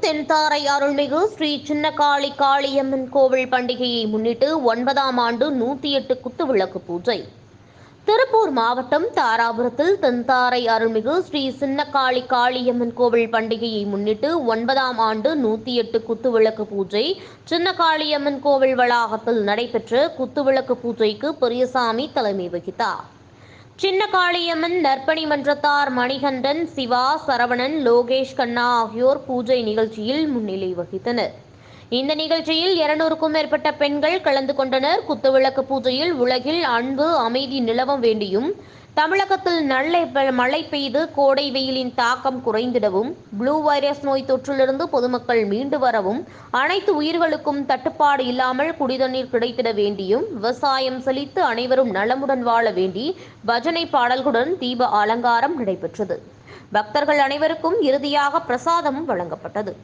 தென்தாரை அருள்மிகு ஸ்ரீ சின்னகாளி காளியம்மன் கோவில் பண்டிகையை முன்னிட்டு 9ஆம் ஆண்டு 108 குத்துவிளக்கு பூஜை. திருப்பூர் மாவட்டம் தாராபுரத்தில் தென்தாரை அருள்மிகு ஸ்ரீ சின்னகாளி காளியம்மன் கோவில் பண்டிகையை முன்னிட்டு 9ஆம் ஆண்டு 108 குத்துவிளக்கு பூஜை சின்னகாளியம்மன் கோவில் வளாகத்தில் நடைபெற்ற குத்துவிளக்கு பூஜைக்கு பெரியசாமி தலைமை வகித்தார். சின்னகாளியம்மன் நற்பணி மன்றத்தார் மணிகண்டன், சிவா, சரவணன், லோகேஷ் கண்ணா ஆகியோர் பூஜை நிகழ்ச்சியில் முன்னிலை வகித்தனர். இந்த நிகழ்ச்சியில் 200க்கும் மேற்பட்ட பெண்கள் கலந்து கொண்டனர். குத்துவிளக்கு பூஜையில் உலகில் அன்பு, அமைதி நிலவ வேண்டியும், தமிழகத்தில் நல்ல மழை பெய்து கோடை வெயிலின் தாக்கம் குறைந்திடவும், ப்ளூ வைரஸ் நோய் தொற்றிலிருந்து பொதுமக்கள் மீண்டு வரவும், அனைத்து உயிர்களுக்கும் தட்டுப்பாடு இல்லாமல் குடிதண்ணீர் கிடைத்திட வேண்டியும், விவசாயம் செழித்து அனைவரும் நலமுடன் வாழ வேண்டி பஜனை பாடல்களுடன் தீப அலங்காரம் நடைபெற்றது. பக்தர்கள் அனைவருக்கும் இறுதியாக பிரசாதம் வழங்கப்பட்டது.